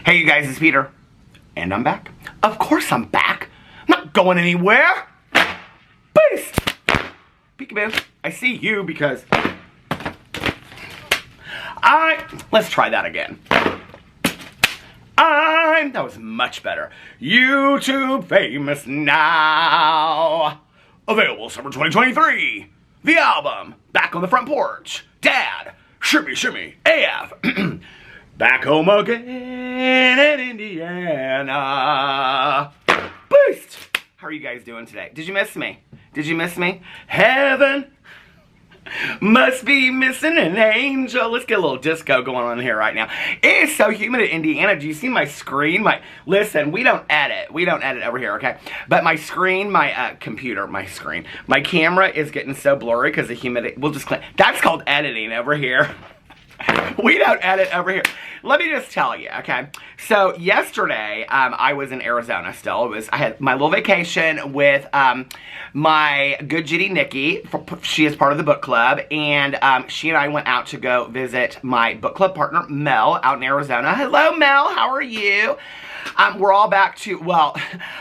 Hey you guys, it's Peter, and I'm back. Of course I'm back. I'm not going anywhere. Beast! Peekaboo, I see you because let's try that again. That was much better. YouTube famous now. Available summer 2023. The album, Back on the Front Porch. Dad, Shimmy Shimmy AF. Back home again in Indiana. Boost! How are you guys doing today? Did you miss me? Did you miss me? Heaven must be missing an angel. Let's get a little disco going on here right now. It is so humid in Indiana. Do you see my screen? Listen, we don't edit. We don't edit over here, okay? But my screen, my camera is getting so blurry because of humidity. We'll just clean. That's called editing over here. We don't edit over here. Let me just tell you, okay? So yesterday, I was in Arizona still. I had my little vacation with my good Judy Nikki. She is part of the book club, and she and I went out to go visit my book club partner, Mel, out in Arizona. Hello, Mel. How are you? We're all back to, well,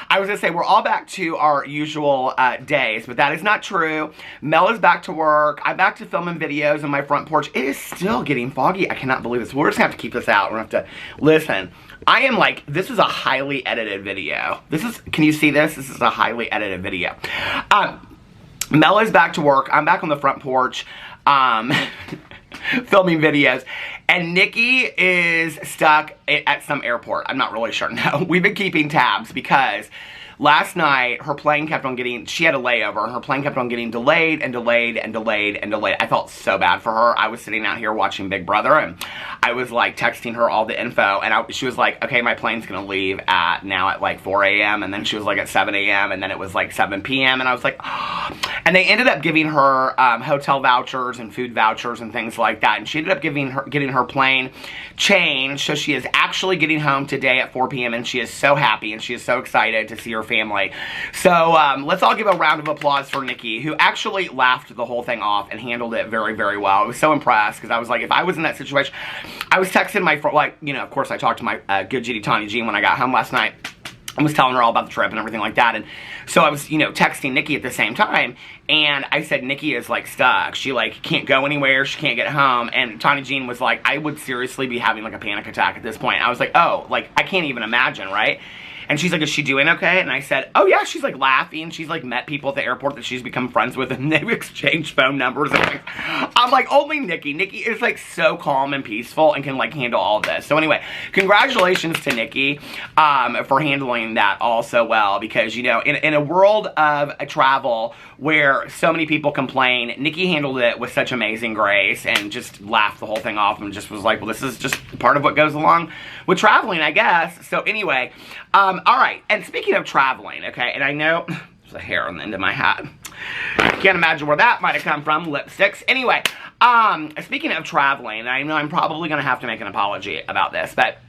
I was going to say we're all back to our usual days, but that is not true. Mel is back to work. I'm back to filming videos on my front porch. It is still getting foggy. I cannot believe this. We're just going to have to keep this out. We're going to have to, listen, I am like, this is a highly edited video. Can you see this? This is a highly edited video. Mel is back to work. I'm back on the front porch. Filming videos, and Nikki is stuck at some airport. I'm not really sure. No, we've been keeping tabs because last night her plane kept on getting, she had a layover, and her plane kept on getting delayed and delayed and delayed and delayed. I felt so bad for her. I was sitting out here watching Big Brother, and I was like texting her all the info, and she was like, okay, my plane's gonna leave now at like 4 a.m. and then she was like at 7 a.m. and then it was like 7 p.m. and I was like, oh. And they ended up giving her hotel vouchers and food vouchers and things like that, and she ended up getting her plane changed, so she is actually getting home today at 4 p.m. and she is so happy and she is so excited to see her family. So let's all give a round of applause for Nikki, who actually laughed the whole thing off and handled it very, very well. I was so impressed because I was like, if I was in that situation, I was texting my, of course I talked to my good Judy Tawny Jean when I got home last night. I was telling her all about the trip and everything like that, and so I was, texting Nikki at the same time, and I said, Nikki is, like, stuck. She, like, can't go anywhere. She can't get home, and Tawny Jean was like, I would seriously be having, like, a panic attack at this point. I was like, oh, like, I can't even imagine, right? And she's like, is she doing okay? And I said, oh yeah, she's like laughing. She's like met people at the airport that she's become friends with, and they've exchanged phone numbers. And I'm like, only Nikki. Nikki is like so calm and peaceful and can like handle all of this. So anyway, congratulations to Nikki for handling that all so well, because in a world of travel where so many people complain, Nikki handled it with such amazing grace and just laughed the whole thing off and just was like, well, this is just part of what goes along with traveling, I guess. So anyway, alright, and speaking of traveling, okay, and I know there's a hair on the end of my hat. I can't imagine where that might have come from, lipsticks. Anyway, speaking of traveling, I know I'm probably going to have to make an apology about this, but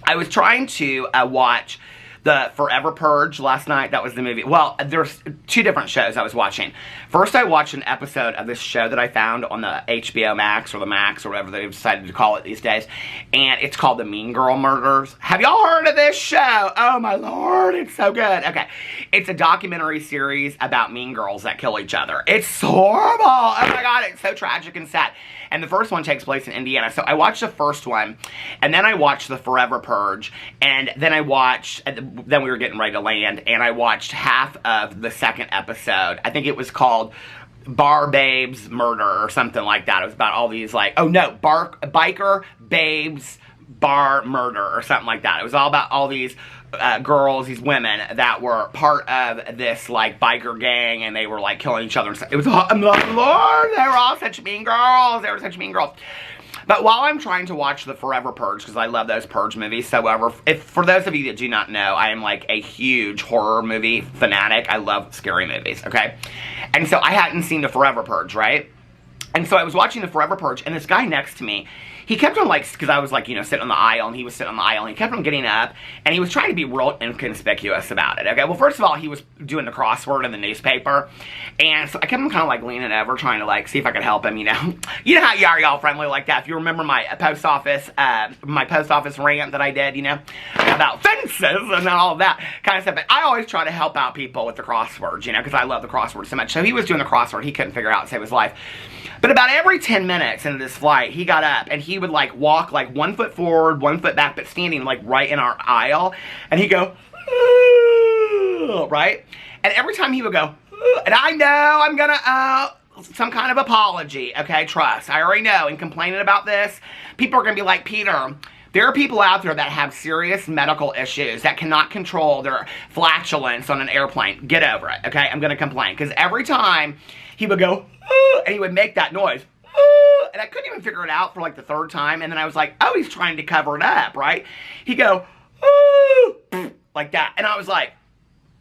I was trying to watch the Forever Purge last night. That was the movie. Well, there's two different shows I was watching. First, I watched an episode of this show that I found on the HBO Max, or the Max, or whatever they've decided to call it these days, and it's called The Mean Girl Murders. Have y'all heard of this show? Oh my lord, it's so good. Okay, it's a documentary series about mean girls that kill each other. It's horrible. Oh my god, it's so tragic and sad. And the first one takes place in Indiana. So I watched the first one, and then I watched the Forever Purge, and then then we were getting ready to land, and I watched half of the second episode. I think it was called Bar Babes Murder or something like that. It was about all these like, oh no, Biker Babes Bar Murder or something like that. It was all about all these girls, these women that were part of this like biker gang, and they were like killing each other and stuff. It was, I'm like, Lord, they were all such mean girls. They were such mean girls. But while I'm trying to watch the Forever Purge, because I love those Purge movies, for those of you that do not know, I am like a huge horror movie fanatic. I love scary movies, okay? And so I hadn't seen the Forever Purge, right? And so I was watching the Forever Purge, and this guy next to me, he kept on, like, because I was, like, you know, sitting on the aisle, and he was sitting on the aisle, and he kept on getting up, and he was trying to be real inconspicuous about it, okay? Well, first of all, he was doing the crossword in the newspaper, and so I kept him kind of, like, leaning over, trying to, like, see if I could help him, you know? You know how you are, y'all friendly like that. If you remember my post office rant that I did, you know, about fences and all of that kind of stuff, but I always try to help out people with the crosswords, you know, because I love the crossword so much. So he was doing the crossword, he couldn't figure out to save his life. But about every 10 minutes into this flight, he got up and he would, like, walk, like, 1 foot forward, 1 foot back, but standing, like, right in our aisle. And he'd go, right? And every time he would go, and I know I'm gonna, some kind of apology, okay? Trust. I already know. And complaining about this, people are gonna be like, Peter, there are people out there that have serious medical issues that cannot control their flatulence on an airplane. Get over it, okay? I'm gonna complain. Because every time he would go, and he would make that noise, and I couldn't even figure it out for, like, the 3rd time, and then I was like, oh, he's trying to cover it up, right? He'd go, like that, and I was like,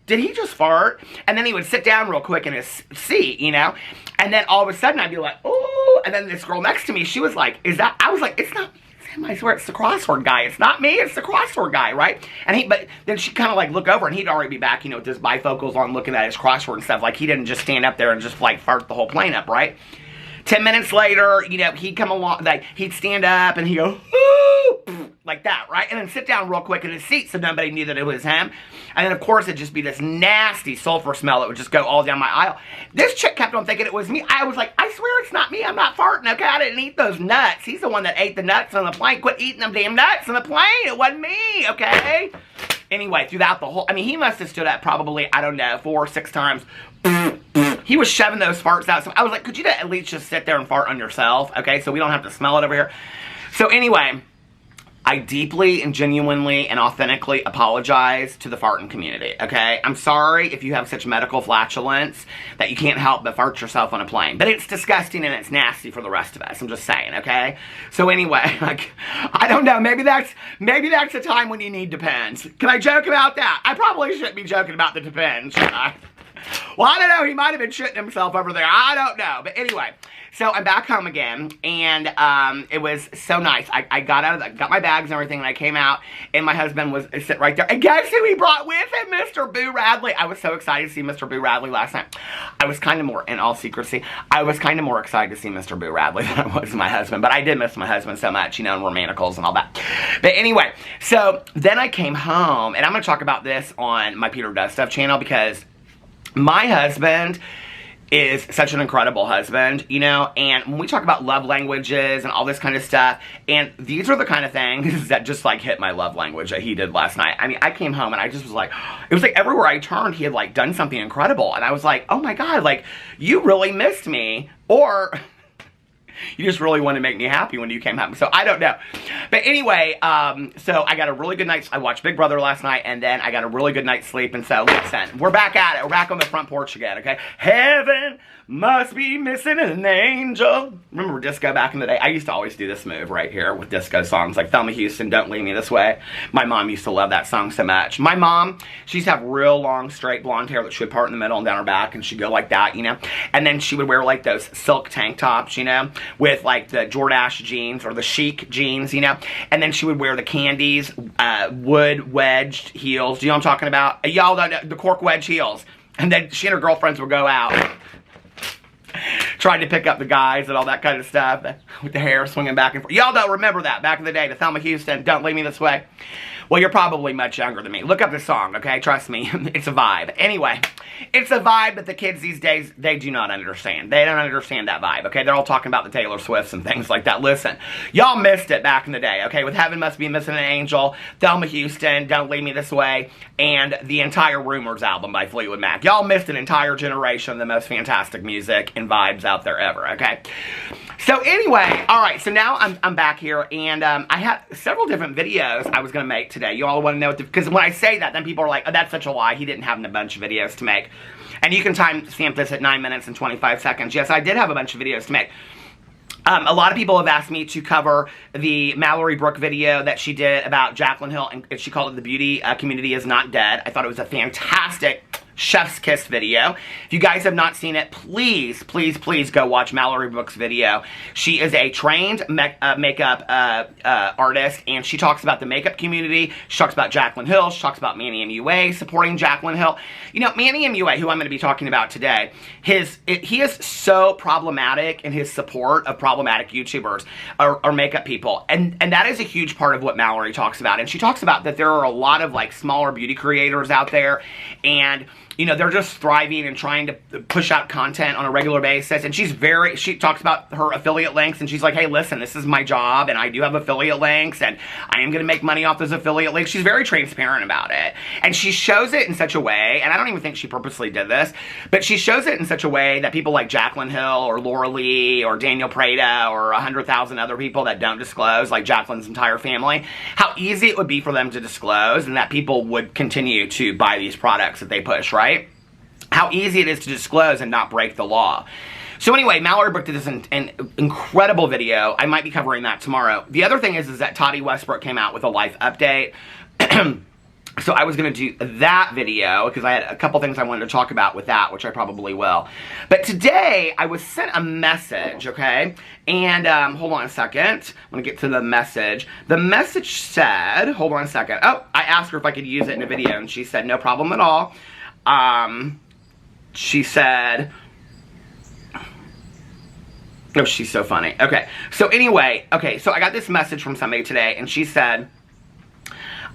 did he just fart? And then he would sit down real quick in his seat, you know, and then all of a sudden I'd be like, oh, and then this girl next to me, she was like, is that, I was like, it's not me. I swear it's the crossword guy. It's not me, it's the crossword guy, right? And but then she kind of, like, look over and he'd already be back, you know, with his bifocals on looking at his crossword and stuff. Like, he didn't just stand up there and just, like, fart the whole plane up, right? 10 minutes later, you know, he'd come along, like, he'd stand up and he'd go, like that, right? And then sit down real quick in his seat so nobody knew that it was him. And then, of course, it'd just be this nasty sulfur smell that would just go all down my aisle. This chick kept on thinking it was me. I was like, I swear it's not me. I'm not farting, okay? I didn't eat those nuts. He's the one that ate the nuts on the plane. Quit eating them damn nuts on the plane. It wasn't me, okay? Anyway, throughout the whole, I mean, he must have stood up probably, I don't know, 4 or 6 times. He was shoving those farts out. So I was like, could you at least just sit there and fart on yourself, okay? So we don't have to smell it over here. So anyway, I deeply and genuinely and authentically apologize to the farting community, okay? I'm sorry if you have such medical flatulence that you can't help but fart yourself on a plane. But it's disgusting and it's nasty for the rest of us. I'm just saying, okay? So anyway, like, I don't know. Maybe that's a time when you need Depends. Can I joke about that? I probably shouldn't be joking about the Depends, should I? Well, I don't know. He might have been shitting himself over there. I don't know. But anyway, so I'm back home again, and it was so nice. I got out of got my bags and everything, and I came out, and my husband was sitting right there. And guess who he brought with him? Mr. Boo Radley. I was so excited to see Mr. Boo Radley last night. I was kind of more, in all secrecy, I was kind of more excited to see Mr. Boo Radley than I was my husband. But I did miss my husband so much, you know, and romanticals and all that. But anyway, so then I came home, and I'm going to talk about this on my Peter Does Stuff channel, because my husband is such an incredible husband, you know, and when we talk about love languages and all this kind of stuff, and these are the kind of things that just, like, hit my love language that he did last night. I mean, I came home and I just was like, it was like everywhere I turned, he had, like, done something incredible, and I was like, oh my God, like, you really missed me, or you just really wanted to make me happy when you came home. So I don't know. But anyway, so I got a really good night's, I watched Big Brother last night, and then I got a really good night's sleep. And so listen, we're back at it. We're back on the front porch again, okay? Heaven must be missing an angel. Remember disco back in the day? I used to always do this move right here with disco songs like Thelma Houston, Don't Leave Me This Way. My mom used to love that song so much. My mom, she used to have real long, straight blonde hair that she would part in the middle and down her back, and she'd go like that, you know? And then she would wear like those silk tank tops, you know, with like the Jordache jeans or the chic jeans, you know? And then she would wear the Candies, wood wedged heels. Do you know what I'm talking about? Y'all don't know, the cork wedge heels. And then she and her girlfriends would go out trying to pick up the guys and all that kind of stuff with the hair swinging back and forth. Y'all don't remember that back in the day, the Thelma Houston, Don't Leave Me This Way. Well, you're probably much younger than me. Look up this song, okay? Trust me. It's a vibe. Anyway, it's a vibe that the kids these days, they do not understand. They don't understand that vibe, okay? They're all talking about the Taylor Swifts and things like that. Listen, y'all missed it back in the day, okay? With Heaven Must Be Missing an Angel, Thelma Houston, Don't Leave Me This Way, and the entire Rumors album by Fleetwood Mac. Y'all missed an entire generation of the most fantastic music and vibes out there ever, okay? So anyway, alright, so now I'm back here, and I had several different videos I was going to make today. You all want to know, because when I say that, then people are like, oh, that's such a lie. He didn't have a bunch of videos to make. And you can time stamp this at 9 minutes and 25 seconds. Yes, I did have a bunch of videos to make. A lot of people have asked me to cover the Mallory Brooke video that she did about Jaclyn Hill, and she called it The Beauty Community Is Not Dead. I thought it was a fantastic Chef's Kiss video. If you guys have not seen it, please, please, please go watch Mallory Brooks' video. She is a trained makeup artist, and she talks about the makeup community. She talks about Jaclyn Hill. She talks about Manny Mua supporting Jaclyn Hill. You know, Manny Mua, who I'm going to be talking about today, he is so problematic in his support of problematic YouTubers or makeup people, and that is a huge part of what Mallory talks about. And she talks about that there are a lot of like smaller beauty creators out there, and you know, they're just thriving and trying to push out content on a regular basis. And she talks about her affiliate links, and she's like, hey, listen, this is my job, and I do have affiliate links, and I am going to make money off those affiliate links. She's very transparent about it. And she shows it in such a way, and I don't even think she purposely did this, but she shows it in such a way that people like Jaclyn Hill or Laura Lee or Daniel Prada or 100,000 other people that don't disclose, like Jaclyn's entire family, how easy it would be for them to disclose, and that people would continue to buy these products that they push, right? How easy it is to disclose and not break the law. So anyway, Mallory Brooks did this an incredible video. I might be covering that tomorrow. The other thing is that Toddy Westbrook came out with a life update. So I was going to do that video because I had a couple things I wanted to talk about with that, which I probably will. But today, I was sent a message, okay? And, hold on a second. I'm going to get to the message. The message said, hold on a second. Oh, I asked her if I could use it in a video, and she said no problem at all. She said, oh, she's so funny. Okay, so anyway, so I got this message from somebody today, and she said,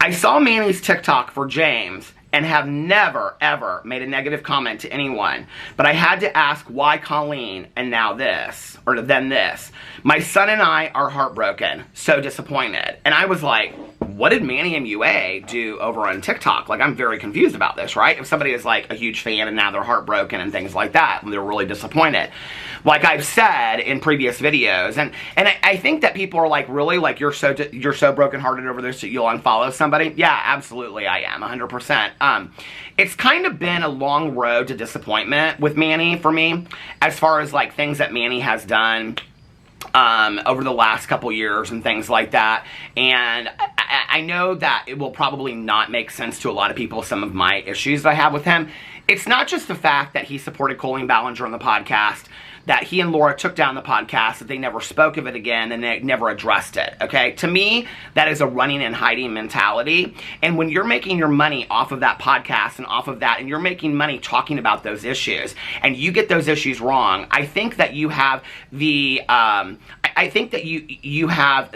I saw Manny's TikTok for James and have never, ever made a negative comment to anyone, but I had to ask why Colleen and now this, or then this. My son and I are heartbroken, so disappointed. And I was like, what did Manny Mua do over on TikTok? Like, I'm very confused about this, right? If somebody is like a huge fan and now they're heartbroken and things like that, and they're really disappointed. Like I've said in previous videos, and I think that people are like, really? Like, you're so brokenhearted over this that you'll unfollow somebody? Yeah, absolutely I am, 100%. It's kind of been a long road to disappointment with Manny for me, as far as like things that Manny has done over the last couple years and things like that. And I know that it will probably not make sense to a lot of people, some of my issues that I have with him. It's not just the fact that he supported Colleen Ballinger on the podcast, that he and Laura took down the podcast, that they never spoke of it again, and they never addressed it, okay? To me, that is a running and hiding mentality. And when you're making your money off of that podcast and off of that, and you're making money talking about those issues, and you get those issues wrong, I think that you have the, I think that you have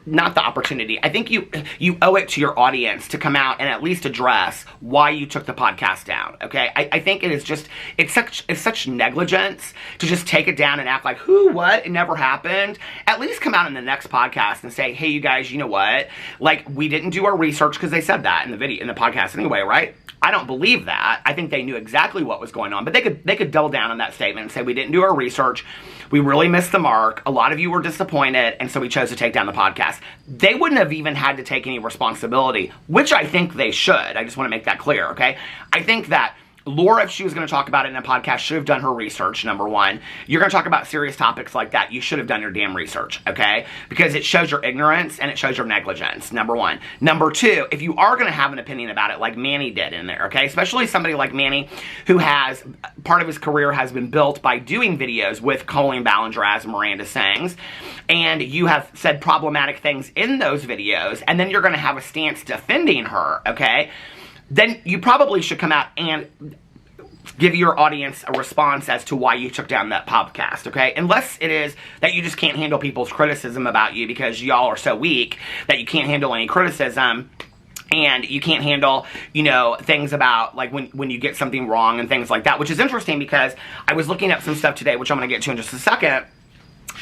not the opportunity, I think you owe it to your audience to come out and at least address why you took the podcast down, okay? I think it is just, it's such negligence to just take it down and act like, who, what, it never happened. At least come out in the next podcast and say, hey, you guys, you know what? Like, we didn't do our research, because they said that in the podcast anyway, right? I don't believe that. I think they knew exactly what was going on, but they could double down on that statement and say, we didn't do our research. We really missed the mark. A lot of you were disappointed, and so we chose to take down the podcast. They wouldn't have even had to take any responsibility, which I think they should. I just want to make that clear, okay? I think that Laura, if she was going to talk about it in a podcast, should have done her research, number one. You're going to talk about serious topics like that, you should have done your damn research, okay? Because it shows your ignorance and it shows your negligence, number one. Number two, if you are going to have an opinion about it like Manny did in there, okay? Especially somebody like Manny, who has, part of his career has been built by doing videos with Colleen Ballinger, as Miranda sings, and you have said problematic things in those videos, and then you're going to have a stance defending her, okay? Then you probably should come out and give your audience a response as to why you took down that podcast, okay? Unless it is that you just can't handle people's criticism about you because y'all are so weak that you can't handle any criticism, and you can't handle, you know, things about, like, when you get something wrong and things like that, which is interesting because I was looking up some stuff today, which I'm going to get to in just a second.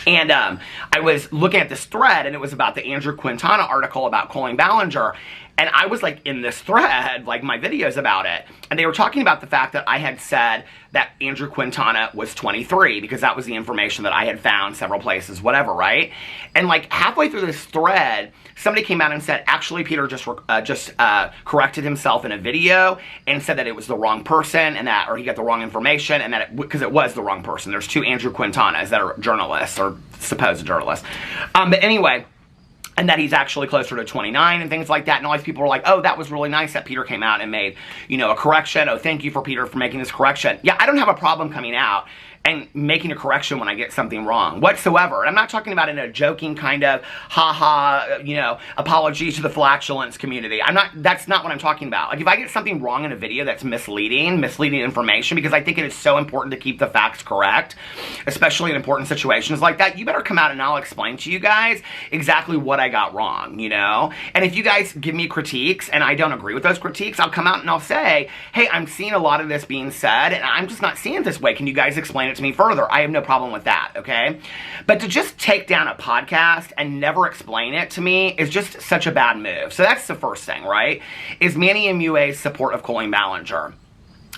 And I was looking at this thread, and it was about the Andrew Quintana article about Colleen Ballinger. And I was, like, in this thread, like, my videos about it. And they were talking about the fact that I had said that Andrew Quintana was 23, because that was the information that I had found several places, whatever, right? And, like, halfway through this thread, somebody came out and said, actually, Peter just corrected himself in a video and said that it was the wrong person, and that, or he got the wrong information, and that, because it was the wrong person. There's two Andrew Quintanas that are journalists, or supposed journalists. But anyway, and that he's actually closer to 29 and things like that. And all these people were like, oh, that was really nice that Peter came out and made, you know, a correction. Oh, thank you for Peter for making this correction. Yeah, I don't have a problem coming out and making a correction when I get something wrong whatsoever. And I'm not talking about in a joking kind of ha-ha, you know, apology to the flatulence community. That's not what I'm talking about. Like, if I get something wrong in a video that's misleading information, because I think it is so important to keep the facts correct, especially in important situations like that, you better come out and I'll explain to you guys exactly what I got wrong, you know? And if you guys give me critiques and I don't agree with those critiques, I'll come out and I'll say, hey, I'm seeing a lot of this being said and I'm just not seeing it this way. Can you guys explain it to me further? I have no problem with that, okay? But to just take down a podcast and never explain it to me is just such a bad move. So that's the first thing, right? Is Manny Mua's support of Colleen Ballinger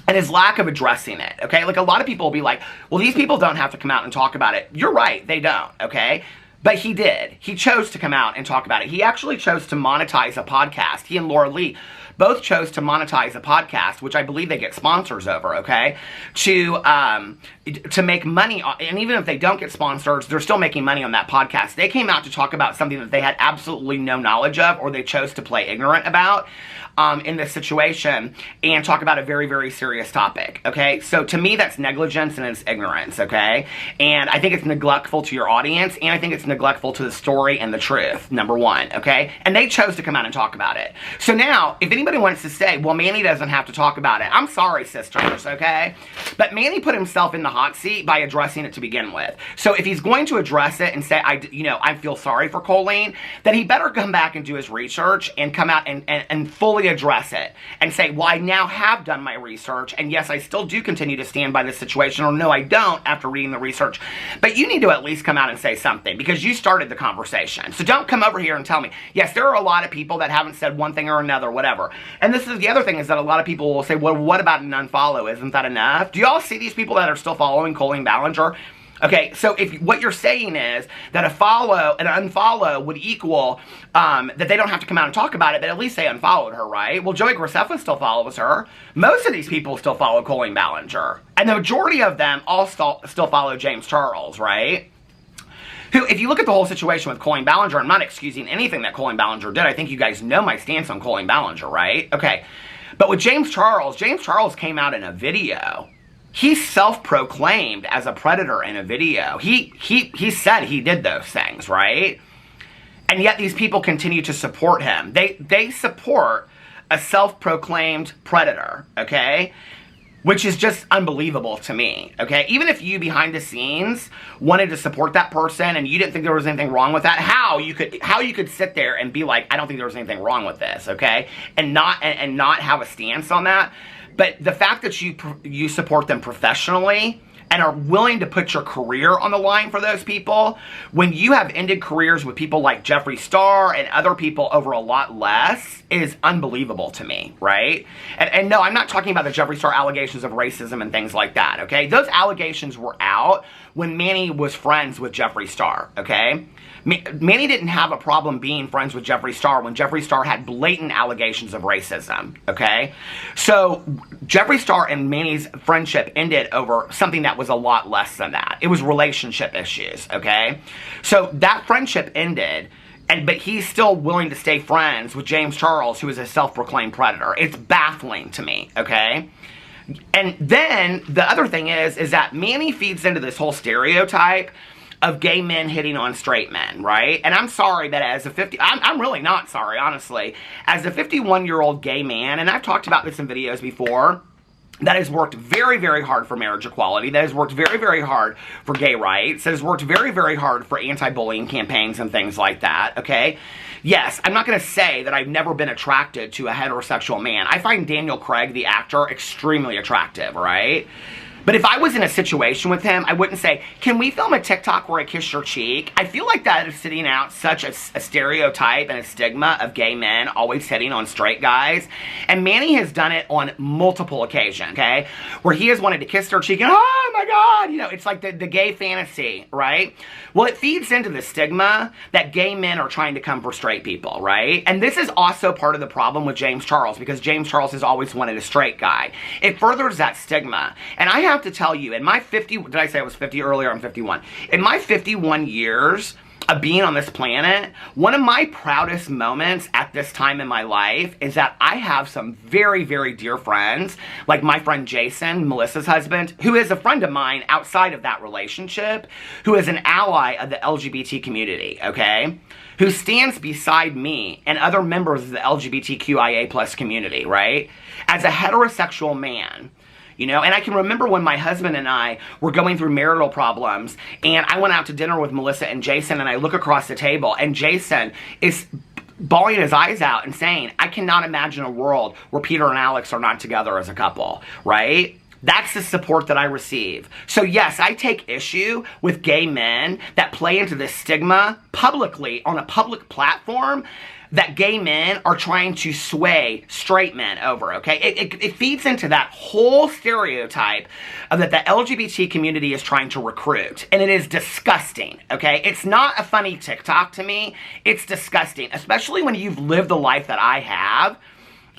and his lack of addressing it, okay? Like, a lot of people will be like, well, these people don't have to come out and talk about it. You're right, they don't, okay? But he did. He chose to come out and talk about it. He actually chose to monetize a podcast. He and Laura Lee both chose to monetize a podcast, which I believe they get sponsors over, okay? To make money, and even if they don't get sponsors, they're still making money on that podcast. They came out to talk about something that they had absolutely no knowledge of, or they chose to play ignorant about in this situation, and talk about a very, very serious topic, okay? So to me, that's negligence and it's ignorance, okay? And I think it's neglectful to your audience, and I think it's neglectful to the story and the truth, number one, okay? And they chose to come out and talk about it. So now, if anybody wants to say, well, Manny doesn't have to talk about it, I'm sorry, sisters, okay? But Manny put himself in the hot seat by addressing it to begin with. So if he's going to address it and say, I feel sorry for Colleen, then he better come back and do his research and come out and fully address it and say, well, I now have done my research, and yes, I still do continue to stand by this situation, or no, I don't after reading the research. But you need to at least come out and say something, because you started the conversation. So don't come over here and tell me, yes, there are a lot of people that haven't said one thing or another, whatever. And this is the other thing, is that a lot of people will say, well, what about an unfollow? Isn't that enough? Do you all see these people that are still following Colleen Ballinger? Okay, so if what you're saying is that an unfollow would equal that they don't have to come out and talk about it, but at least they unfollowed her, right? Well, Joey Graceffa still follows her. Most of these people still follow Colleen Ballinger. And the majority of them all still follow James Charles, right? Who, if you look at the whole situation with Colleen Ballinger, I'm not excusing anything that Colleen Ballinger did. I think you guys know my stance on Colleen Ballinger, right? Okay, but with James Charles came out in a video. He self-proclaimed as a predator in a video. He said he did those things, right? And yet these people continue to support him. They support a self-proclaimed predator, okay? Which is just unbelievable to me, okay? Even if you, behind the scenes, wanted to support that person and you didn't think there was anything wrong with that, how you could sit there and be like, I don't think there was anything wrong with this, okay? And not have a stance on that. But the fact that you support them professionally and are willing to put your career on the line for those people, when you have ended careers with people like Jeffree Star and other people over a lot less, is unbelievable to me, right? And no, I'm not talking about the Jeffree Star allegations of racism and things like that, okay? Those allegations were out when Manny was friends with Jeffree Star, okay? Manny didn't have a problem being friends with Jeffree Star when Jeffree Star had blatant allegations of racism, okay? So Jeffree Star and Manny's friendship ended over something that was a lot less than that. It was relationship issues, okay? So that friendship ended, but he's still willing to stay friends with James Charles, who is a self-proclaimed predator. It's baffling to me, okay? And then the other thing is that Manny feeds into this whole stereotype of gay men hitting on straight men, right? And I'm sorry that as a I'm really not sorry, honestly. As a 51-year-old gay man, and I've talked about this in videos before, that has worked very, very hard for marriage equality, that has worked very, very hard for gay rights, that has worked very, very hard for anti-bullying campaigns and things like that, okay? Yes, I'm not going to say that I've never been attracted to a heterosexual man. I find Daniel Craig, the actor, extremely attractive, right? But if I was in a situation with him, I wouldn't say, can we film a TikTok where I kiss your cheek? I feel like that is sitting out such a stereotype and a stigma of gay men always hitting on straight guys. And Manny has done it on multiple occasions, okay? Where he has wanted to kiss their cheek and, oh my God, you know, it's like the gay fantasy, right? Well, it feeds into the stigma that gay men are trying to come for straight people, right? And this is also part of the problem with James Charles, because James Charles has always wanted a straight guy. It furthers that stigma. And I have to tell you, in my 50, did I say I was 50 earlier? I'm 51. In my 51 years of being on this planet, one of my proudest moments at this time in my life is that I have some very, very dear friends, like my friend Jason, Melissa's husband, who is a friend of mine outside of that relationship, who is an ally of the LGBT community, okay? Who stands beside me and other members of the LGBTQIA plus community, right? As a heterosexual man. You know, and I can remember when my husband and I were going through marital problems, and I went out to dinner with Melissa and Jason, and I look across the table, and Jason is bawling his eyes out and saying, I cannot imagine a world where Peter and Alex are not together as a couple, right? That's the support that I receive. So yes, I take issue with gay men that play into this stigma publicly on a public platform that gay men are trying to sway straight men over, okay? It feeds into that whole stereotype of that the LGBT community is trying to recruit. And it is disgusting, okay? It's not a funny TikTok to me. It's disgusting, especially when you've lived the life that I have.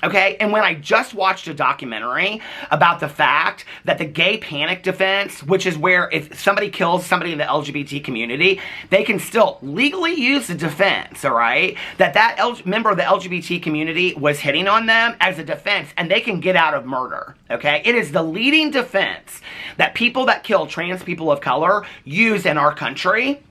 Okay, and when I just watched a documentary about the fact that the gay panic defense, which is where if somebody kills somebody in the LGBT community, they can still legally use the defense, all right? That member of the LGBT community was hitting on them as a defense, and they can get out of murder, okay? It is the leading defense that people that kill trans people of color use in our country.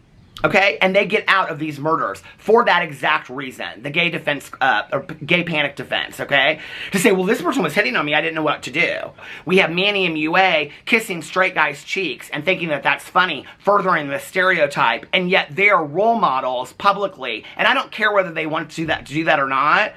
Okay, and they get out of these murders for that exact reason, the gay defense, or gay panic defense, okay? To say, well, this person was hitting on me, I didn't know what to do. We have Manny Mua kissing straight guys' cheeks and thinking that that's funny, furthering the stereotype, and yet they are role models publicly, and I don't care whether they want to do that or not.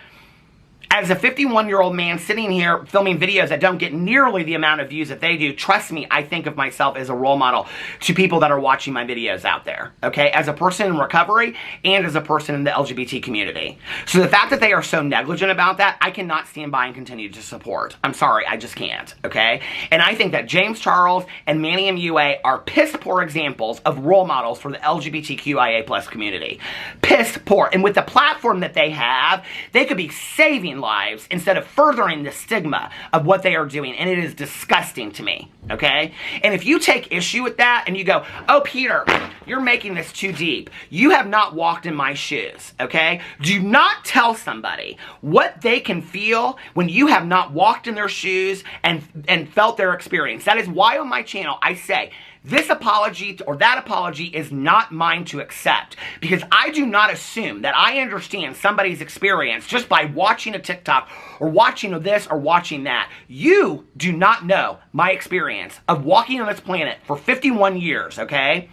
As a 51-year-old man sitting here filming videos that don't get nearly the amount of views that they do, trust me, I think of myself as a role model to people that are watching my videos out there, okay? As a person in recovery and as a person in the LGBT community. So the fact that they are so negligent about that, I cannot stand by and continue to support. I'm sorry, I just can't, okay? And I think that James Charles and Manny Mua are piss-poor examples of role models for the LGBTQIA plus community. Piss-poor. And with the platform that they have, they could be saving lives instead of furthering the stigma of what they are doing, and it is disgusting to me, okay? And if you take issue with that and you go, oh, Peter, you're making this too deep. You have not walked in my shoes, okay? Do not tell somebody what they can feel when you have not walked in their shoes and felt their experience. That is why on my channel I say, this apology or that apology is not mine to accept, because I do not assume that I understand somebody's experience just by watching a TikTok or watching this or watching that. You do not know my experience of walking on this planet for 51 years, okay?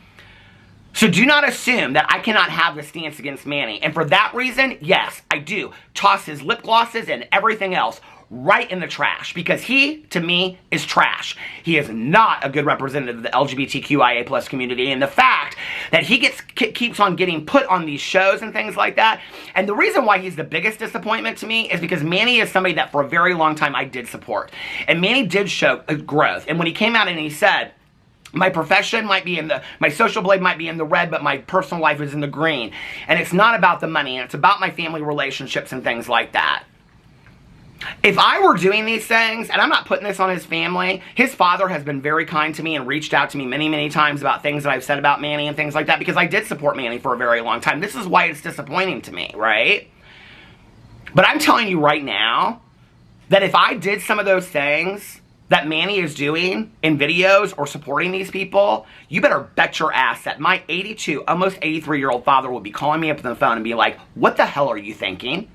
So do not assume that I cannot have the stance against Manny. And for that reason, yes, I do toss his lip glosses and everything else right in the trash, because he, to me, is trash. He is not a good representative of the LGBTQIA plus community, and the fact that he keeps on getting put on these shows and things like that, and the reason why he's the biggest disappointment to me is because Manny is somebody that for a very long time I did support, and Manny did show growth, and when he came out and he said, my profession might be my social blade might be in the red, but my personal life is in the green, and it's not about the money, and it's about my family relationships and things like that. If I were doing these things, and I'm not putting this on his family, his father has been very kind to me and reached out to me many, many times about things that I've said about Manny and things like that, because I did support Manny for a very long time. This is why it's disappointing to me, right? But I'm telling you right now that if I did some of those things that Manny is doing in videos or supporting these people, you better bet your ass that my 82, almost 83-year-old father will be calling me up on the phone and be like, what the hell are you thinking?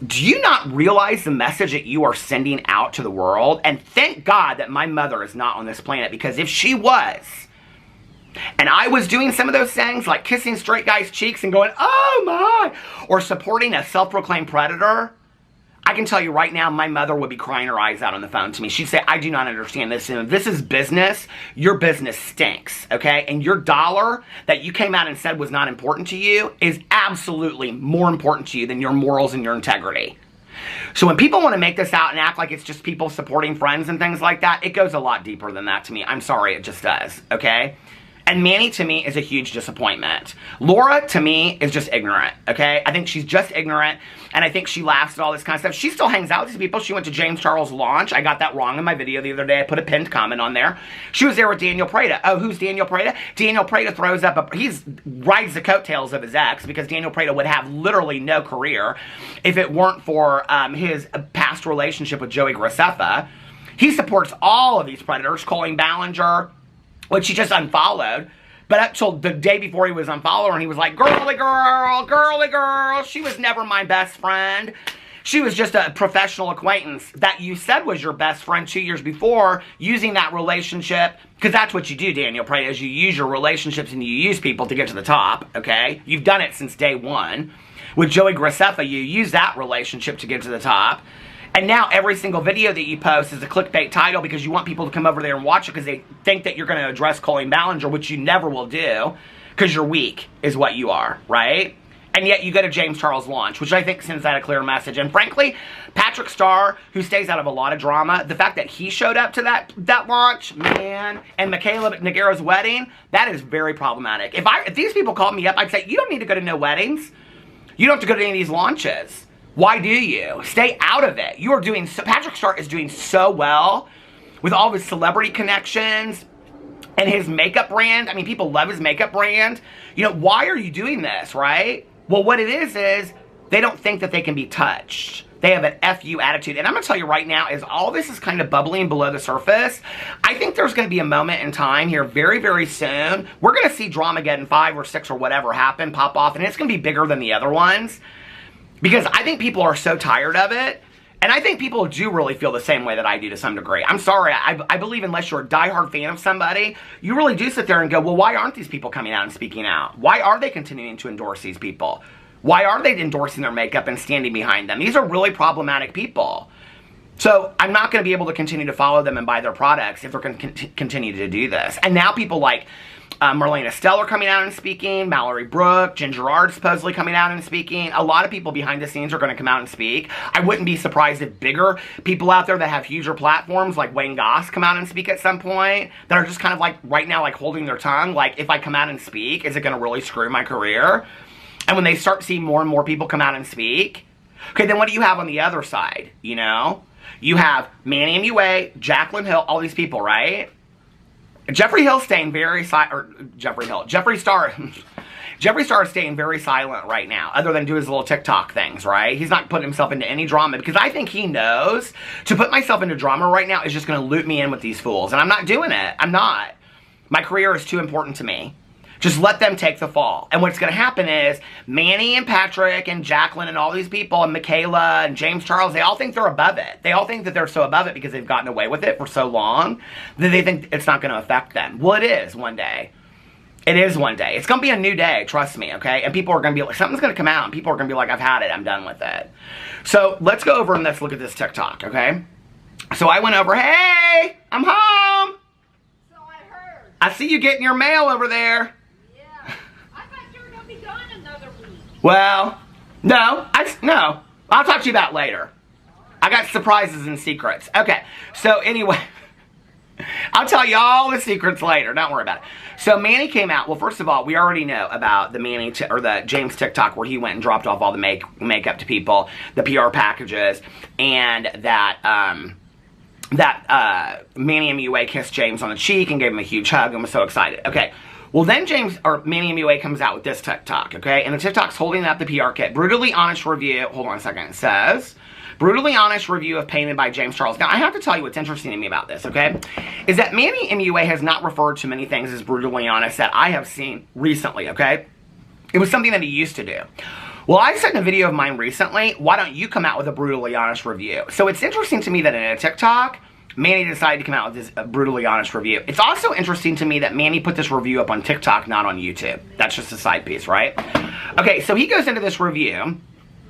Do you not realize the message that you are sending out to the world? And thank God that my mother is not on this planet, because if she was, and I was doing some of those things, like kissing straight guys' cheeks and going, oh my, or supporting a self-proclaimed predator, I can tell you right now, my mother would be crying her eyes out on the phone to me. She'd say, I do not understand this. And if this is business, your business stinks, okay? And your dollar that you came out and said was not important to you is absolutely more important to you than your morals and your integrity. So when people want to make this out and act like it's just people supporting friends and things like that, it goes a lot deeper than that to me. I'm sorry, it just does, okay? And Manny, to me, is a huge disappointment. Laura, to me, is just ignorant, okay? I think she's just ignorant, and I think she laughs at all this kind of stuff. She still hangs out with these people. She went to James Charles' launch. I got that wrong in my video the other day. I put a pinned comment on there. She was there with Daniel Prada. Oh, who's Daniel Prada? Daniel Prada throws up he rides the coattails of his ex, because Daniel Prada would have literally no career if it weren't for his past relationship with Joey Graceffa. He supports all of these predators, Colleen Ballinger, which she just unfollowed. But up till the day before he was unfollowing, he was like, girly girl, girly girl. She was never my best friend. She was just a professional acquaintance that you said was your best friend 2 years before, using that relationship, because that's what you do, Daniel Prada, is you use your relationships and you use people to get to the top, okay? You've done it since day one. With Joey Graceffa, you use that relationship to get to the top. And now every single video that you post is a clickbait title because you want people to come over there and watch it because they think that you're going to address Colleen Ballinger, which you never will do because you're weak is what you are, right? And yet you go to James Charles' launch, which I think sends out a clear message. And frankly, Patrick Starr, who stays out of a lot of drama, the fact that he showed up to that launch, man, and Michaela Nogueira's wedding, that is very problematic. If these people called me up, I'd say, you don't need to go to no weddings. You don't have to go to any of these launches. Why do you? Stay out of it. You are doing so, Patrick Starr is doing so well with all of his celebrity connections and his makeup brand. I mean, people love his makeup brand. You know, why are you doing this, right? Well, what it is they don't think that they can be touched. They have an F-you attitude. And I'm going to tell you right now, as all this is kind of bubbling below the surface, I think there's going to be a moment in time here very, very soon. We're going to see Dramageddon 5 or 6 or whatever happen, pop off, and it's going to be bigger than the other ones. Because I think people are so tired of it, and I think people do really feel the same way that I do to some degree. I'm sorry, I believe unless you're a diehard fan of somebody, you really do sit there and go, well, why aren't these people coming out and speaking out? Why are they continuing to endorse these people? Why are they endorsing their makeup and standing behind them? These are really problematic people. So I'm not going to be able to continue to follow them and buy their products if they're going to continue to do this. And now people like Marlena Stell are coming out and speaking. Mallory Brooke, Ginger Ard supposedly coming out and speaking. A lot of people behind the scenes are going to come out and speak. I wouldn't be surprised if bigger people out there that have huger platforms like Wayne Goss come out and speak at some point, that are just kind of like right now like holding their tongue. Like, if I come out and speak, is it going to really screw my career? And when they start seeing more and more people come out and speak, okay, then what do you have on the other side, you know? You have Manny Mua, Jaclyn Hill, all these people, right? Jeffree Star is staying very silent right now, other than do his little TikTok things, right? He's not putting himself into any drama, because I think he knows to put myself into drama right now is just going to loop me in with these fools, and I'm not doing it. I'm not. My career is too important to me. Just let them take the fall. And what's going to happen is Manny and Patrick and Jaclyn and all these people and Michaela and James Charles, they all think they're above it. They all think that they're so above it because they've gotten away with it for so long that they think it's not going to affect them. Well, it is one day. It is one day. It's going to be a new day, trust me, okay? And people are going to be like, something's going to come out, and people are going to be like, I've had it, I'm done with it. So let's go over and let's look at this TikTok, okay? So I went over, hey, I'm home. So I heard. I see you getting your mail over there. Well, no, I'll talk to you about later. I got surprises and secrets. Okay, so anyway, I'll tell you all the secrets later. Don't worry about it. So Manny came out. Well, first of all, we already know about the the James TikTok where he went and dropped off all the makeup to people, the PR packages, and that Manny Mua kissed James on the cheek and gave him a huge hug and was so excited. Okay. Well, then Manny Mua comes out with this TikTok, okay? And the TikTok's holding up the PR kit. Brutally honest review. Hold on a second. It says, brutally honest review of Painted by James Charles. Now, I have to tell you what's interesting to me about this, okay? Is that Manny Mua has not referred to many things as brutally honest that I have seen recently, okay? It was something that he used to do. Well, I said in a video of mine recently, why don't you come out with a brutally honest review? So it's interesting to me that in a TikTok, Manny decided to come out with this brutally honest review. It's also interesting to me that Manny put this review up on TikTok, not on YouTube. That's just a side piece, right? Okay, so he goes into this review,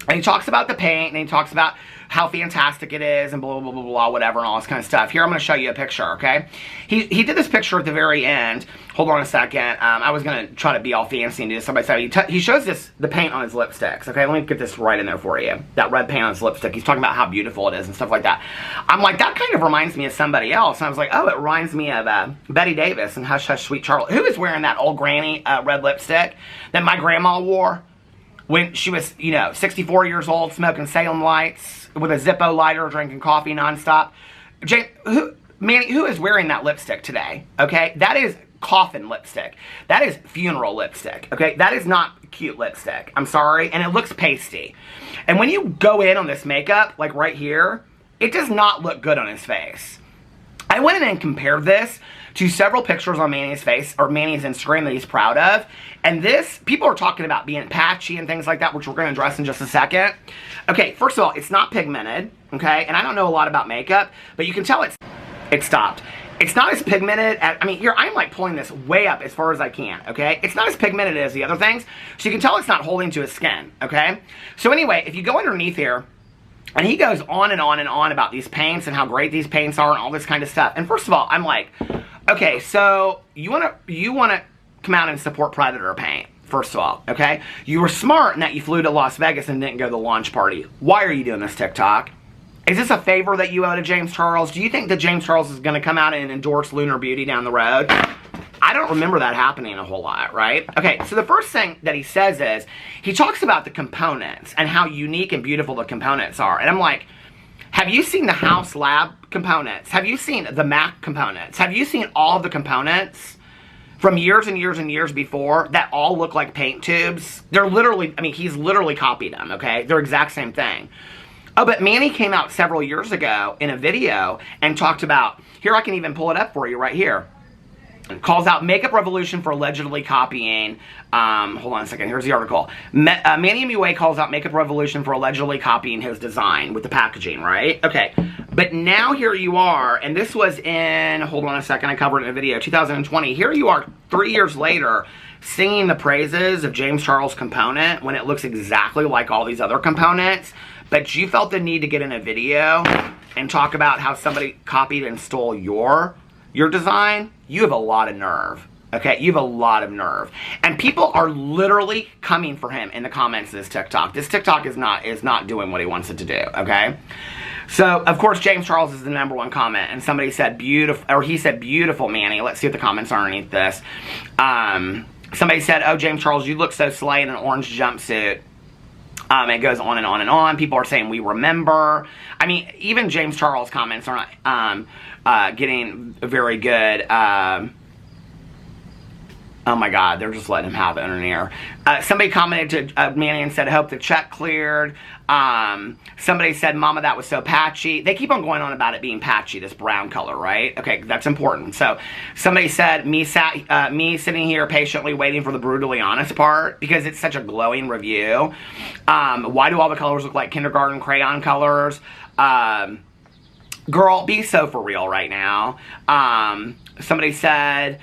And he talks about the paint, and he talks about how fantastic it is, and blah, blah, blah, blah, whatever, and all this kind of stuff. Here, I'm going to show you a picture, okay? He did this picture at the very end. Hold on a second. I was going to try to be all fancy and do somebody said he shows the paint on his lipsticks, okay? Let me get this right in there for you. That red paint on his lipstick. He's talking about how beautiful it is and stuff like that. I'm like, that kind of reminds me of somebody else. And I was like, oh, it reminds me of Betty Davis and Hush Hush Sweet Charlotte. Who is wearing that old granny red lipstick that my grandma wore when she was, 64 years old, smoking Salem Lights with a Zippo lighter, drinking coffee nonstop? Manny, who is wearing that lipstick today? Okay, that is coffin lipstick. That is funeral lipstick. Okay, that is not cute lipstick. I'm sorry, and it looks pasty. And when you go in on this makeup, like right here, it does not look good on his face. I went in and compared this to several pictures on Manny's face, or Manny's Instagram, that he's proud of. And this, people are talking about being patchy and things like that, which we're going to address in just a second. Okay, first of all, it's not pigmented, okay? And I don't know a lot about makeup, but you can tell it stopped. It's not as pigmented as, here, I'm like pulling this way up as far as I can, okay? It's not as pigmented as the other things, so you can tell it's not holding to his skin, okay? So anyway, if you go underneath here, and he goes on and on and on about these paints and how great these paints are and all this kind of stuff. And first of all, I'm like, okay, so you wanna come out and support Predator paint, first of all, okay? You were smart in that you flew to Las Vegas and didn't go to the launch party. Why are you doing this, TikTok? Is this a favor that you owe to James Charles? Do you think that James Charles is gonna come out and endorse Lunar Beauty down the road? I don't remember that happening a whole lot, right? Okay, so the first thing that he says is, he talks about the components and how unique and beautiful the components are. And I'm like, have you seen the House Lab components? Have you seen the Mac components? Have you seen all of the components from years and years and years before that all look like paint tubes? They're literally, he's literally copied them, okay? They're exact same thing. Oh, but Manny came out several years ago in a video and talked about, here, I can even pull it up for you right here. Calls out Makeup Revolution for allegedly copying, hold on a second, here's the article. Manny Mua calls out Makeup Revolution for allegedly copying his design with the packaging, right? Okay, but now here you are, and this was in, hold on a second, I covered it in a video, 2020. Here you are 3 years later singing the praises of James Charles' component when it looks exactly like all these other components, but you felt the need to get in a video and talk about how somebody copied and stole your design. You have a lot of nerve, okay? You have a lot of nerve. And people are literally coming for him in the comments of this TikTok. This TikTok is not doing what he wants it to do, okay? So, of course, James Charles is the #1 comment, and somebody said beautiful, or he said beautiful, Manny. Let's see what the comments are underneath this. Somebody said, oh, James Charles, you look so slay in an orange jumpsuit. It goes on and on and on. People are saying, we remember. Even James Charles comments are not getting very good. Oh my God, they're just letting him have it in here. Somebody commented to Manny and said, hope the check cleared. Somebody said, Mama, that was so patchy. They keep on going on about it being patchy, this brown color, right? Okay, that's important. So somebody said, me sitting here patiently waiting for the brutally honest part because it's such a glowing review. Why do all the colors look like kindergarten crayon colors? Girl, be so for real right now. Somebody said,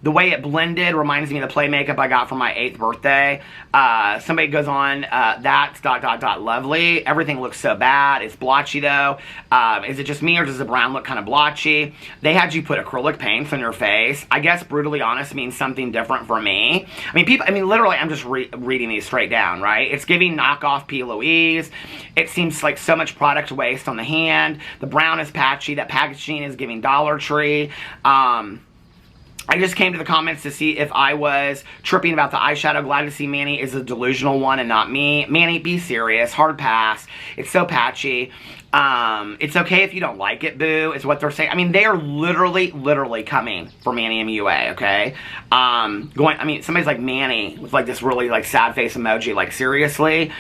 the way it blended reminds me of the play makeup I got for my 8th birthday. Somebody goes on, that's ... lovely. Everything looks so bad. It's blotchy though. Is it just me or does the brown look kind of blotchy? They had you put acrylic paints on your face. I guess brutally honest means something different for me. Literally, I'm just reading these straight down, right? It's giving knockoff P. Louise. It seems like so much product waste on the hand. The brown is patchy. That packaging is giving Dollar Tree. I just came to the comments to see if I was tripping about the eyeshadow. Glad to see Manny is a delusional one and not me. Manny, be serious. Hard pass. It's so patchy. It's okay if you don't like it, boo, is what they're saying. They are literally coming for Manny Mua, okay? Somebody's like Manny with like this really like sad face emoji. Like, seriously?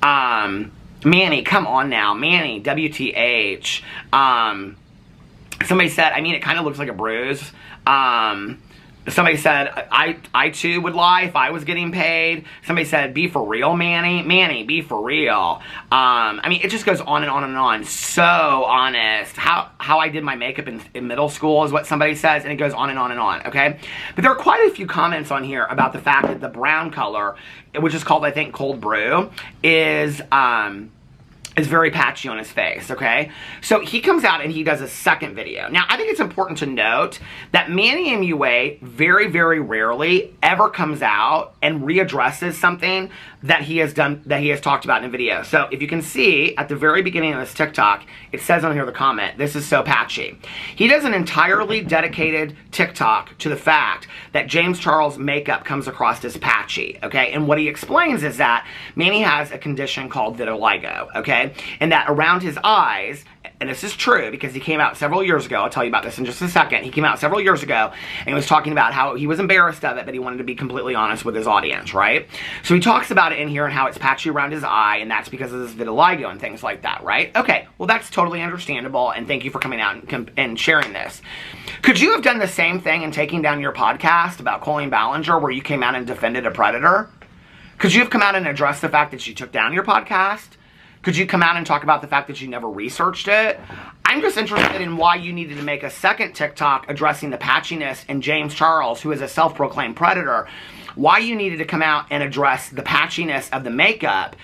Manny, come on now. Manny, WTH. Somebody said, it kind of looks like a bruise. Somebody said, I too would lie if I was getting paid. Somebody said, be for real, Manny. Manny, be for real. I mean, it just goes on and on and on. So honest. How I did my makeup in middle school is what somebody says, and it goes on and on and on, okay? But there are quite a few comments on here about the fact that the brown color, which is called, I think, cold brew, is very patchy on his face, okay? So he comes out and he does a second video. Now, I think it's important to note that Manny Mua very, very rarely ever comes out and readdresses something that he has done, that he has talked about in a video. So if you can see at the very beginning of this TikTok, it says on here the comment, this is so patchy. He does an entirely dedicated TikTok to the fact that James Charles' makeup comes across as patchy, okay? And what he explains is that Manny has a condition called vitiligo, okay? And that around his eyes, and this is true because he came out several years ago, I'll tell you about this in just a second, he came out several years ago and he was talking about how he was embarrassed of it, but he wanted to be completely honest with his audience, right? So he talks about it in here and how it's patchy around his eye, and that's because of this vitiligo and things like that, right? Okay, well that's totally understandable, and thank you for coming out and sharing this. Could you have done the same thing and taking down your podcast about Colleen Ballinger where you came out and defended a predator? Could you have come out and addressed the fact that you took down your podcast? Could you come out and talk about the fact that you never researched it? I'm just interested in why you needed to make a second TikTok addressing the patchiness in James Charles, who is a self-proclaimed predator. Why you needed to come out and address the patchiness of the makeup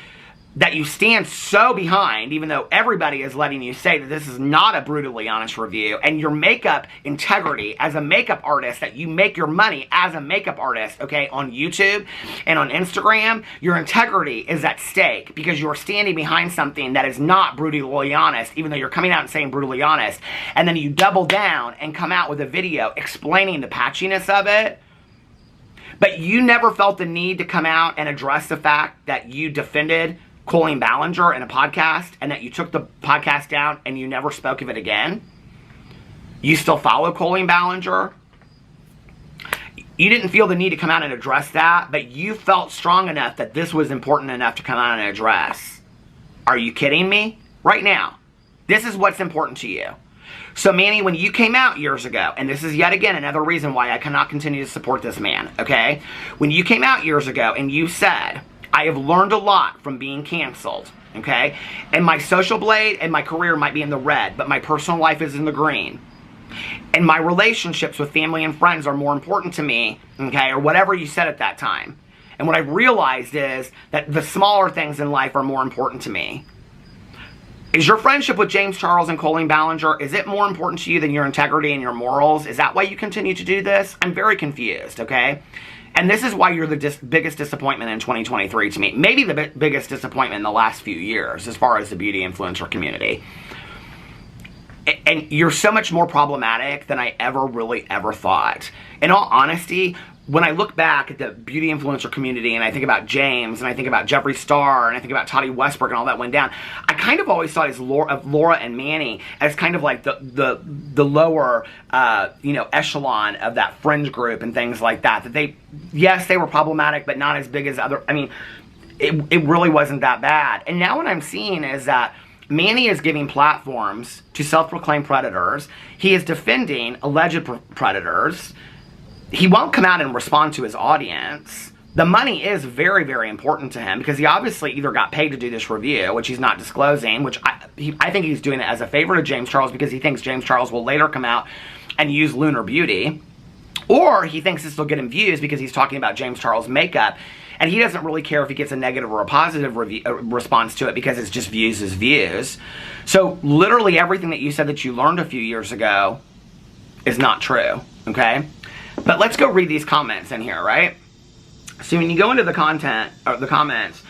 that you stand so behind, even though everybody is letting you say that this is not a brutally honest review, and your makeup integrity as a makeup artist, that you make your money as a makeup artist, okay, on YouTube and on Instagram, your integrity is at stake because you're standing behind something that is not brutally honest, even though you're coming out and saying brutally honest, and then you double down and come out with a video explaining the patchiness of it. But you never felt the need to come out and address the fact that you defended Colleen Ballinger in a podcast and that you took the podcast down and you never spoke of it again. You still follow Colleen Ballinger. You didn't feel the need to come out and address that, but you felt strong enough that this was important enough to come out and address. Are you kidding me? Right now. This is what's important to you. So Manny, when you came out years ago, and this is yet again another reason why I cannot continue to support this man, okay? When you came out years ago and you said, I have learned a lot from being canceled, okay? And my social blade and my career might be in the red, but my personal life is in the green. And my relationships with family and friends are more important to me, okay? Or whatever you said at that time. And what I've realized is that the smaller things in life are more important to me. Is your friendship with James Charles and Colleen Ballinger, is it more important to you than your integrity and your morals? Is that why you continue to do this? I'm very confused, okay? And this is why you're the biggest disappointment in 2023 to me. Maybe the biggest disappointment in the last few years as far as the beauty influencer community. And you're so much more problematic than I ever thought. In all honesty, when I look back at the beauty influencer community and I think about James and I think about Jeffree Star and I think about Toddy Westbrook and all that went down, I kind of always thought as Laura and Manny as kind of like the lower echelon of that fringe group and things like that. That they, yes, they were problematic, but not as big as other. I mean, it really wasn't that bad. And now what I'm seeing is that Manny is giving platforms to self-proclaimed predators. He is defending alleged predators. He won't come out and respond to his audience. The money is very, very important to him because he obviously either got paid to do this review, which he's not disclosing, which I think he's doing it as a favor to James Charles because he thinks James Charles will later come out and use Lunar Beauty, or he thinks this will get him views because he's talking about James Charles' makeup, and he doesn't really care if he gets a negative or a positive response to it because it's just views is views. So literally everything that you said that you learned a few years ago is not true, okay? But let's go read these comments in here, right? So when you go into the content, or the comments,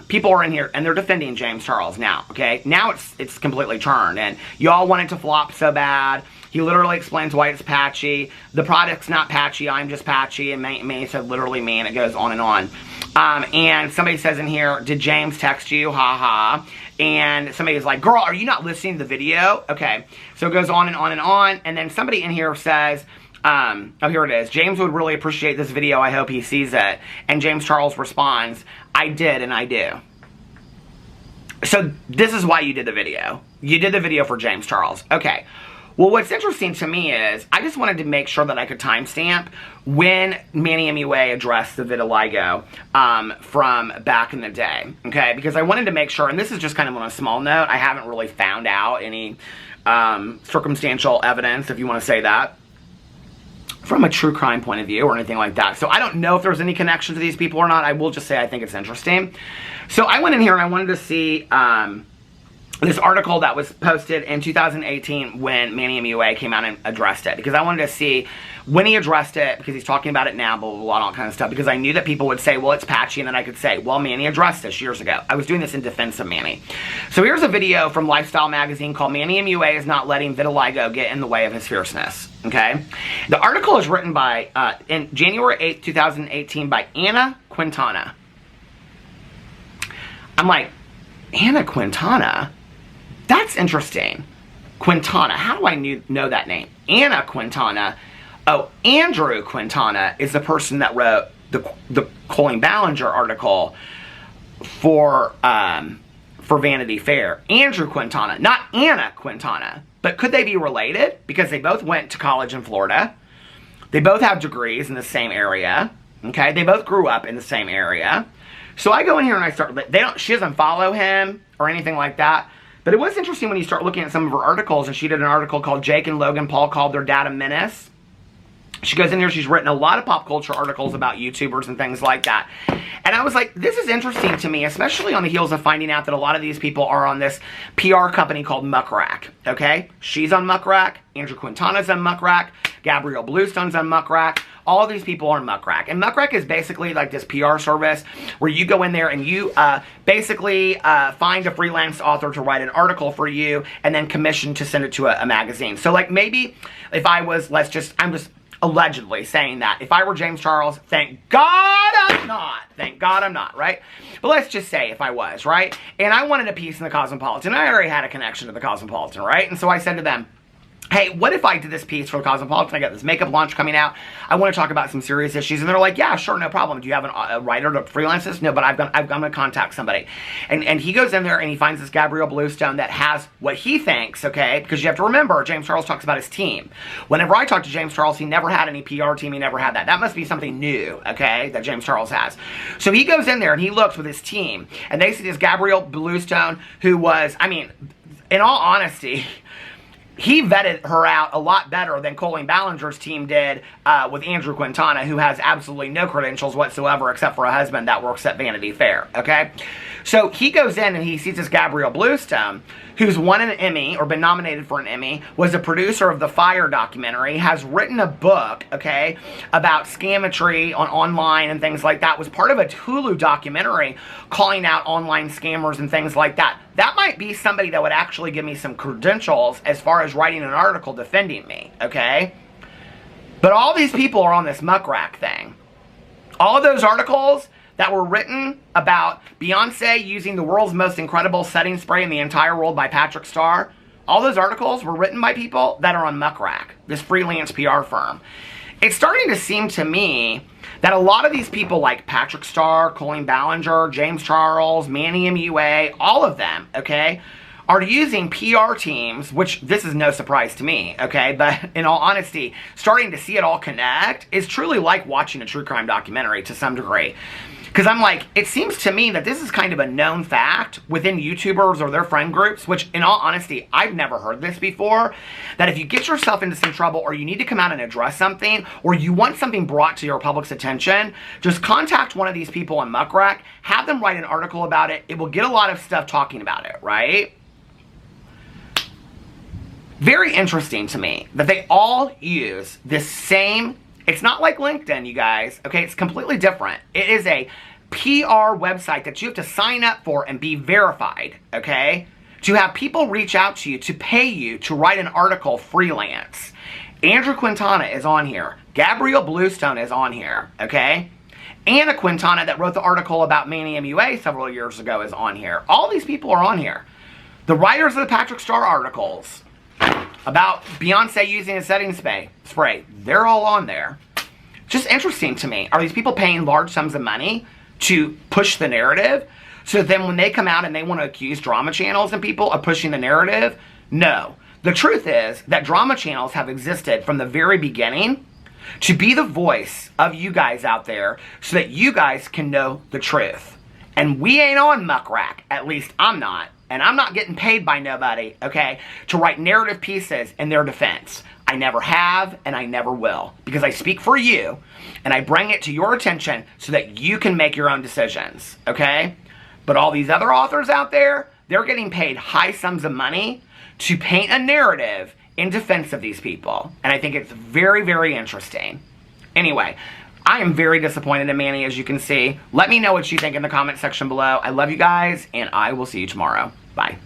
people are in here and they're defending James Charles now, okay? Now it's completely turned, and y'all want it to flop so bad. He literally explains why it's patchy. The product's not patchy, I'm just patchy, and Manny said literally me, and it goes on and on. And somebody says in here, did James text you? Ha ha. And somebody's like, girl, are you not listening to the video? Okay, so it goes on and on and on, and then somebody in here says, oh, here it is. James would really appreciate this video. I hope he sees it. And James Charles responds, I did and I do. So this is why you did the video. You did the video for James Charles. Okay. Well, what's interesting to me is I just wanted to make sure that I could timestamp when Manny Mua addressed the vitiligo from back in the day, okay? Because I wanted to make sure, and this is just kind of on a small note, I haven't really found out any circumstantial evidence, if you want to say that, from a true crime point of view or anything like that. So I don't know if there's any connection to these people or not. I will just say I think it's interesting. So I went in here and I wanted to see this article that was posted in 2018 when Manny Mua came out and addressed it. Because I wanted to see when he addressed it, because he's talking about it now, blah, blah, blah, all kind of stuff. Because I knew that people would say, well, it's patchy. And then I could say, well, Manny addressed this years ago. I was doing this in defense of Manny. So here's a video from Lifestyle Magazine called Manny Mua is Not Letting Vitiligo Get in the Way of His Fierceness. Okay? The article is written by, in January 8th, 2018 by Anna Quintana. I'm like, Anna Quintana? That's interesting. Quintana. How do I know that name? Anna Quintana. Oh, Andrew Quintana is the person that wrote the Colleen Ballinger article for Vanity Fair. Andrew Quintana, not Anna Quintana. But could they be related? Because they both went to college in Florida. They both have degrees in the same area. Okay, they both grew up in the same area. So I go in here and I start. She doesn't follow him or anything like that. But it was interesting when you start looking at some of her articles, and she did an article called Jake and Logan Paul Called Their Dad a Menace. She goes in here, she's written a lot of pop culture articles about YouTubers and things like that. And I was like, this is interesting to me, especially on the heels of finding out that a lot of these people are on this PR company called Muckrack, okay? She's on Muckrack, Andrew Quintana's on Muckrack, Gabrielle Bluestone's on Muckrack. All of these people are on Muckrack. And Muckrack is basically like this PR service where you go in there and you basically find a freelance author to write an article for you and then commission to send it to a magazine. So like maybe if I was, I'm just allegedly saying that. If I were James Charles, thank God I'm not. Thank God I'm not, right? But let's just say if I was, right? And I wanted a piece in the Cosmopolitan. I already had a connection to the Cosmopolitan, right? And so I said to them, hey, what if I did this piece for the Cosmopolitan? I got this makeup launch coming out. I want to talk about some serious issues. And they're like, yeah, sure, no problem. Do you have a writer to freelance this? No, but I'm going to contact somebody. And he goes in there and he finds this Gabrielle Bluestone that has what he thinks, okay? Because you have to remember, James Charles talks about his team. Whenever I talk to James Charles, he never had any PR team. He never had that. That must be something new, okay, that James Charles has. So he goes in there and he looks with his team. And they see this Gabrielle Bluestone who was, I mean, in all honesty, he vetted her out a lot better than Colleen Ballinger's team did with Andrew Quintana, who has absolutely no credentials whatsoever except for a husband that works at Vanity Fair, okay? So he goes in and he sees this Gabrielle Bluestone, who's won an Emmy, or been nominated for an Emmy, was a producer of the Fire documentary, has written a book, okay, about scametry on online and things like that, was part of a Hulu documentary calling out online scammers and things like that. That might be somebody that would actually give me some credentials as far as writing an article defending me, okay? But all these people are on this Muckrack thing. All of those articles that were written about Beyonce using the world's most incredible setting spray in the entire world by Patrick Starr, all those articles were written by people that are on Muckrack, this freelance PR firm. It's starting to seem to me that a lot of these people like Patrick Starr, Colleen Ballinger, James Charles, Manny Mua, all of them, okay, are using PR teams, which this is no surprise to me, okay, but in all honesty, starting to see it all connect is truly like watching a true crime documentary to some degree. Because I'm like, it seems to me that this is kind of a known fact within YouTubers or their friend groups, which in all honesty, I've never heard this before, that if you get yourself into some trouble or you need to come out and address something or you want something brought to your public's attention, just contact one of these people on Muckrack, have them write an article about it. It will get a lot of stuff talking about it, right? Very interesting to me that they all use this same. It's not like LinkedIn, you guys, okay? It's completely different. It is a PR website that you have to sign up for and be verified, okay? To have people reach out to you to pay you to write an article freelance. Andrew Quintana is on here. Gabrielle Bluestone is on here, okay? Anna Quintana that wrote the article about Manny Mua several years ago is on here. All these people are on here. The writers of the Patrick Starr articles about Beyonce using a setting spray, they're all on there. Just interesting to me. Are these people paying large sums of money to push the narrative? So then when they come out and they want to accuse drama channels and people of pushing the narrative, no. The truth is that drama channels have existed from the very beginning to be the voice of you guys out there so that you guys can know the truth. And we ain't on muckrack. At least I'm not. And I'm not getting paid by nobody, okay, to write narrative pieces in their defense. I never have, and I never will. Because I speak for you, and I bring it to your attention so that you can make your own decisions, okay? But all these other authors out there, they're getting paid high sums of money to paint a narrative in defense of these people. And I think it's very, very interesting. Anyway, I am very disappointed in Manny, as you can see. Let me know what you think in the comment section below. I love you guys, and I will see you tomorrow. Bye.